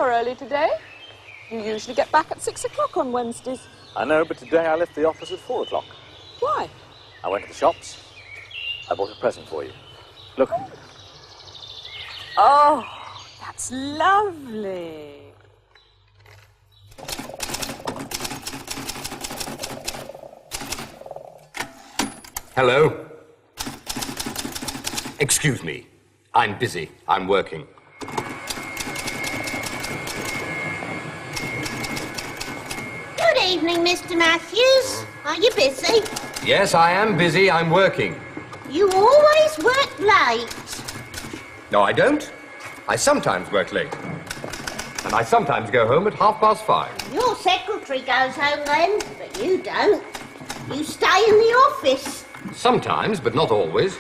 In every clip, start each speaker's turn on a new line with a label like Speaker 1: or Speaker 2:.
Speaker 1: you're early today. You usually get back at 6 o'clock on Wednesdays.
Speaker 2: I know, but today I left the office at 4 o'clock.
Speaker 1: Why?
Speaker 2: I went to the shops. I bought a present for you. Look.
Speaker 1: Oh, that's lovely.
Speaker 3: Hello. Excuse me. I'm busy. I'm working.
Speaker 4: Good evening, Mr. Matthews. Are you busy?
Speaker 3: Yes, I am busy. I'm working.
Speaker 4: You always work late.
Speaker 3: No, I don't. I sometimes work late. And I sometimes go home at 5:30.
Speaker 4: Your secretary goes home then, but you don't. You stay in the office.
Speaker 3: Sometimes, but not always.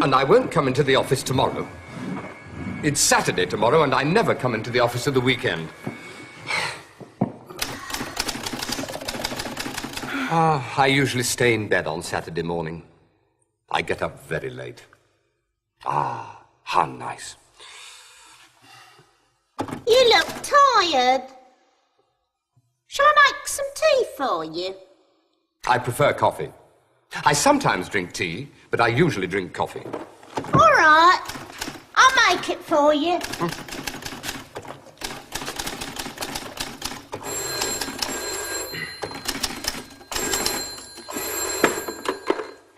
Speaker 3: And I won't come into the office tomorrow. It's Saturday tomorrow, and I never come into the office at the weekend. I usually stay in bed on Saturday morning. I get up very late. How nice.
Speaker 4: You look tired. Shall I make some tea for you?
Speaker 3: I prefer coffee. I sometimes drink tea, but I usually drink coffee.
Speaker 4: All right. I'll make it for you.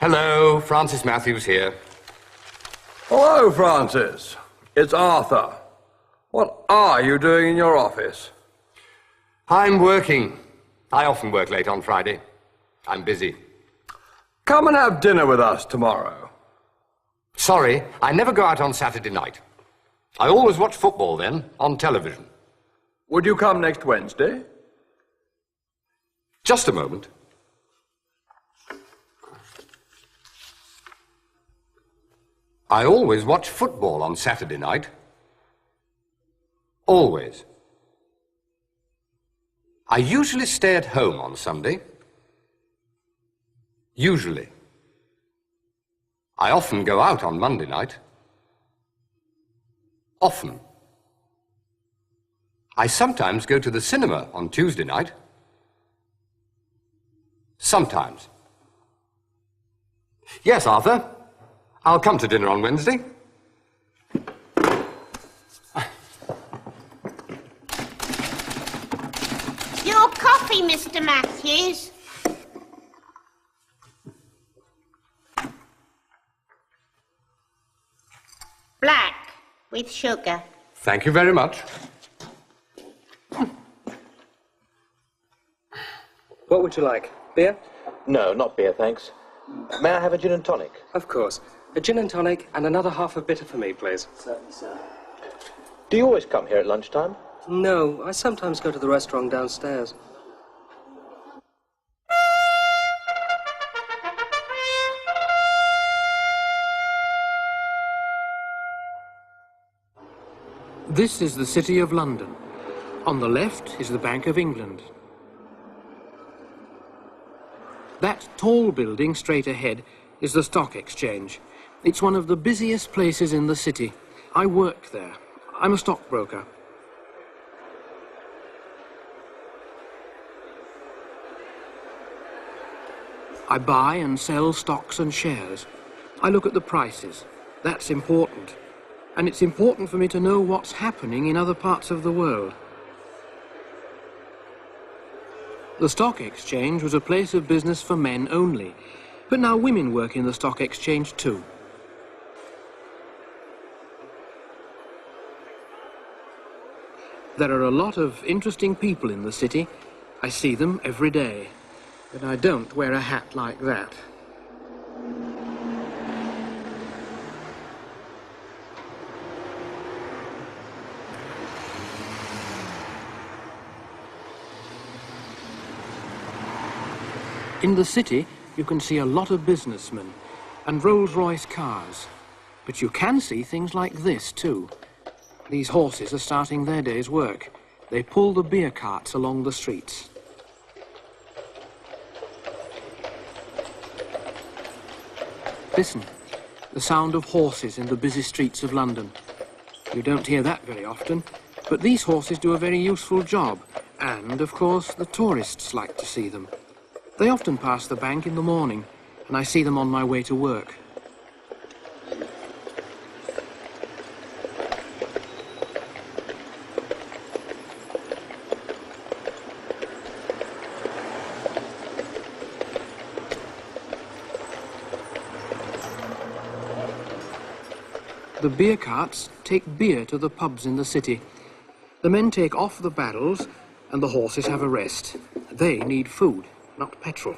Speaker 3: Hello, Francis Matthews here.
Speaker 5: Hello, Francis. It's Arthur. What are you doing in your office?
Speaker 3: I'm working. I often work late on Friday. I'm busy.
Speaker 5: Come and have dinner with us tomorrow.
Speaker 3: Sorry, I never go out on Saturday night. I always watch football then, on television.
Speaker 5: Would you come next Wednesday?
Speaker 3: Just a moment. I always watch football on Saturday night. Always. I usually stay at home on Sunday. Usually. I often go out on Monday night. Often. I sometimes go to the cinema on Tuesday night. Sometimes. Yes, Arthur. I'll come to dinner on Wednesday.
Speaker 4: Your coffee, Mr. Matthews. Black, with sugar.
Speaker 3: Thank you very much.
Speaker 6: What would you like? Beer?
Speaker 2: No, not beer, thanks. May I have a gin and tonic?
Speaker 6: Of course. A gin and tonic and another half of bitter for me, please.
Speaker 2: Certainly, sir. Do you always come here at lunchtime?
Speaker 6: No, I sometimes go to the restaurant downstairs.
Speaker 7: This is the City of London. On the left is the Bank of England. That tall building straight ahead is the Stock Exchange. It's one of the busiest places in the city. I work there. I'm a stockbroker. I buy and sell stocks and shares. I look at the prices. That's important. And it's important for me to know what's happening in other parts of the world. The Stock Exchange was a place of business for men only, but now women work in the Stock Exchange too. There are a lot of interesting people in the city. I see them every day, but I don't wear a hat like that. In the city, you can see a lot of businessmen and Rolls-Royce cars. But you can see things like this, too. These horses are starting their day's work. They pull the beer carts along the streets. Listen, the sound of horses in the busy streets of London. You don't hear that very often. But these horses do a very useful job, and, of course, the tourists like to see them. They often pass the bank in the morning, and I see them on my way to work. The beer carts take beer to the pubs in the city. The men take off the barrels and the horses have a rest. They need food, not petrol.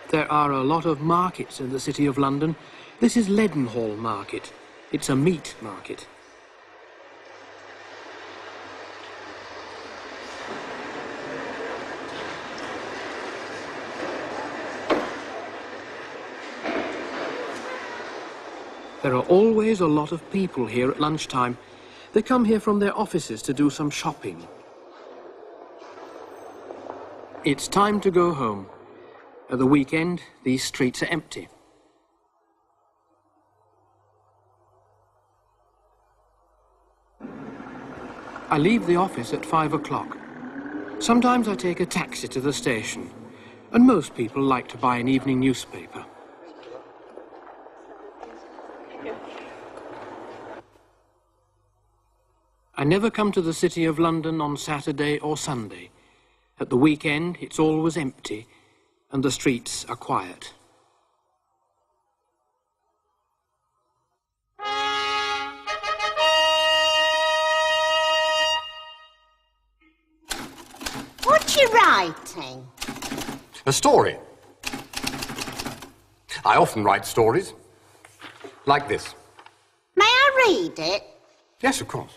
Speaker 7: There are a lot of markets in the City of London. This is Leadenhall Market. It's a meat market. There are always a lot of people here at lunchtime. They come here from their offices to do some shopping. It's time to go home. At the weekend, these streets are empty. I leave the office at 5 o'clock. Sometimes I take a taxi to the station, and most people like to buy an evening newspaper. I never come to the City of London on Saturday or Sunday. At the weekend, it's always empty, and the streets are quiet.
Speaker 4: What you writing?
Speaker 3: A story. I often write stories. Like this.
Speaker 4: May I read it?
Speaker 3: Yes, of course.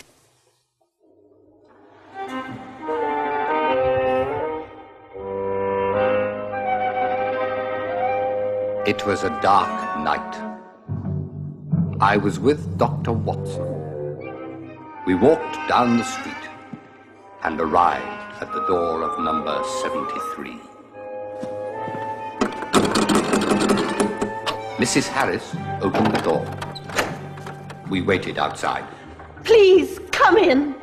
Speaker 3: It was a dark night. I was with Dr. Watson. We walked down the street and arrived at the door of number 73. Mrs. Harris opened the door. We waited outside.
Speaker 8: Please, come in.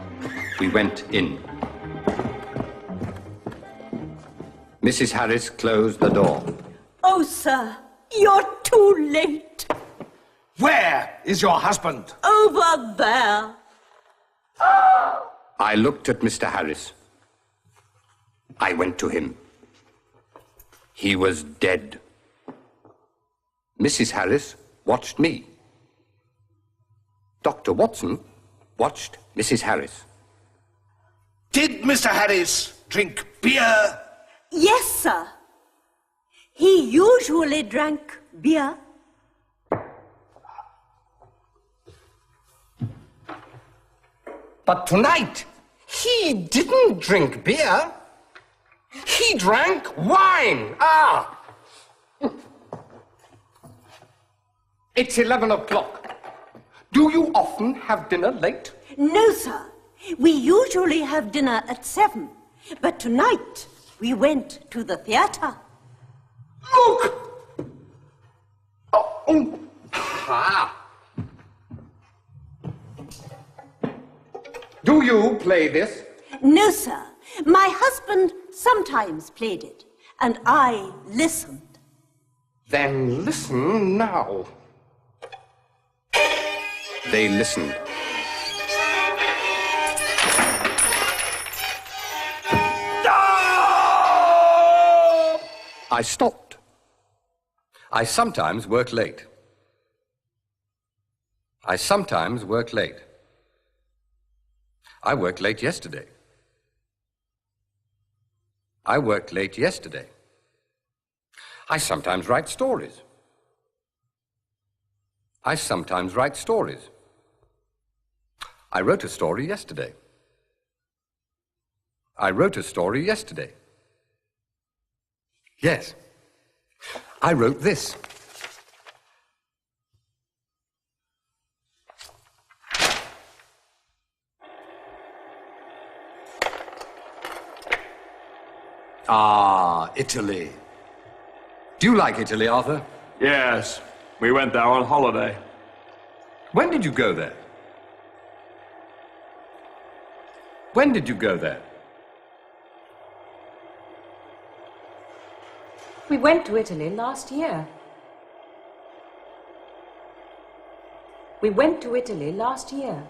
Speaker 3: We went in. Mrs. Harris closed the door.
Speaker 8: Oh, sir, you're too late.
Speaker 9: Where is your husband?
Speaker 8: Over there.
Speaker 3: I looked at Mr. Harris. I went to him. He was dead. Mrs. Harris watched me. Dr. Watson watched Mrs. Harris.
Speaker 9: Did Mr. Harris drink beer?
Speaker 8: Yes, sir. He usually drank beer.
Speaker 3: But tonight, he didn't drink beer. He drank wine. It's 11 o'clock. Do you often have dinner late?
Speaker 8: No, sir. We usually have dinner at 7. But tonight, we went to the theatre.
Speaker 3: Look! Do you play this?
Speaker 8: No, sir. My husband sometimes played it, and I listened.
Speaker 3: Then listen now. They listened. I stopped. I sometimes work late. I sometimes work late. I worked late yesterday. I worked late yesterday. I sometimes write stories. I sometimes write stories. I wrote a story yesterday. I wrote a story yesterday. Yes. I wrote this.
Speaker 5: Italy.
Speaker 3: Do you like Italy, Arthur?
Speaker 5: Yes, We went there on holiday.
Speaker 3: When did you go there? When did you go there?
Speaker 10: We went to Italy last year. We went to Italy last year.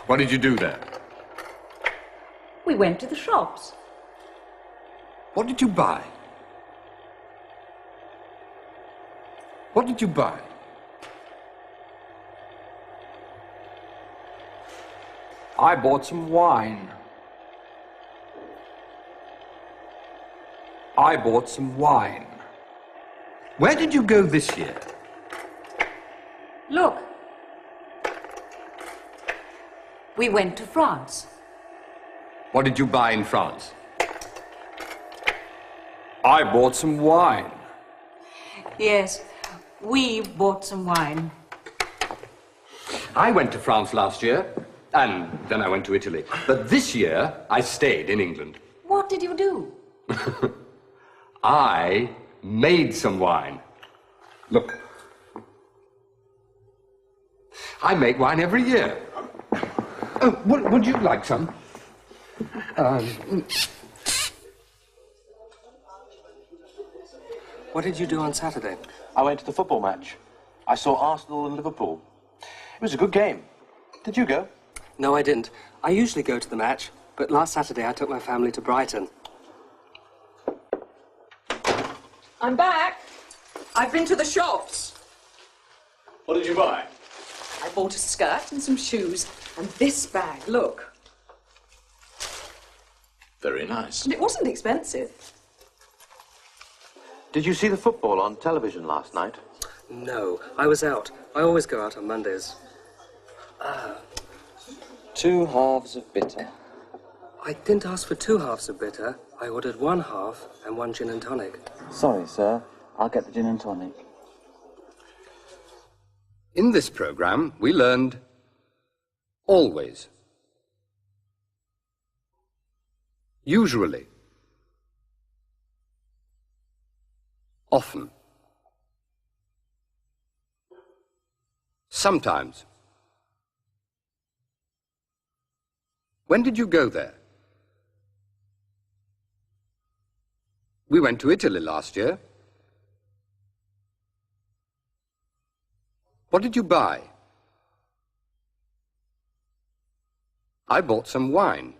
Speaker 3: What did you do there?
Speaker 10: We went to the shops.
Speaker 3: What did you buy? What did you buy?
Speaker 5: I bought some wine. I bought some wine.
Speaker 3: Where did you go this year?
Speaker 10: Look. We went to France.
Speaker 3: What did you buy in France?
Speaker 5: I bought some wine.
Speaker 10: Yes, we bought some wine.
Speaker 3: I went to France last year, and then I went to Italy. But this year, I stayed in England.
Speaker 10: What did you do?
Speaker 3: I made some wine. Look. I make wine every year. Oh, would you like some?
Speaker 6: What did you do on Saturday?
Speaker 2: I went to the football match. I saw Arsenal and Liverpool. It was a good game. Did you go?
Speaker 6: No, I didn't. I usually go to the match, but last Saturday I took my family to Brighton.
Speaker 1: I'm back. I've been to the shops.
Speaker 2: What did you buy?
Speaker 1: I bought a skirt and some shoes and this bag, look.
Speaker 2: Very nice.
Speaker 1: And it wasn't expensive.
Speaker 2: Did you see the football on television last night?
Speaker 6: No, I was out. I always go out on Mondays.
Speaker 2: 2 halves of bitter.
Speaker 6: I didn't ask for 2 halves of bitter. I ordered 1 half and 1 gin and tonic.
Speaker 2: Sorry, sir. I'll get the gin and tonic.
Speaker 3: In this program, we learned always, usually, often, sometimes. When did you go there? We went to Italy last year. What did you buy? I bought some wine.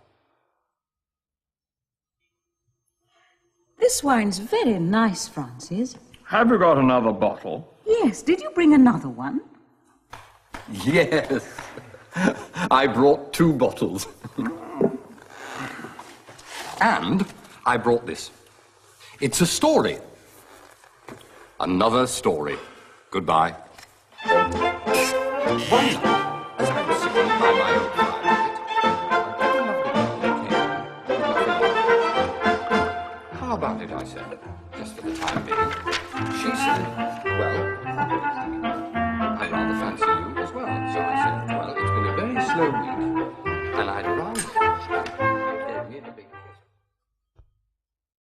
Speaker 10: This wine's very nice, Francis.
Speaker 5: Have you got another bottle?
Speaker 10: Yes, did you bring another one?
Speaker 3: Yes. I brought 2 bottles. And I brought this. It's a story. Another story. Goodbye. One night, as I was sitting by my own fire pit, how about it, I said, just for the time being. She said, well, I rather fancy you as well. So I said, well, it's been a very slow week, and I'd rather... Gave me a big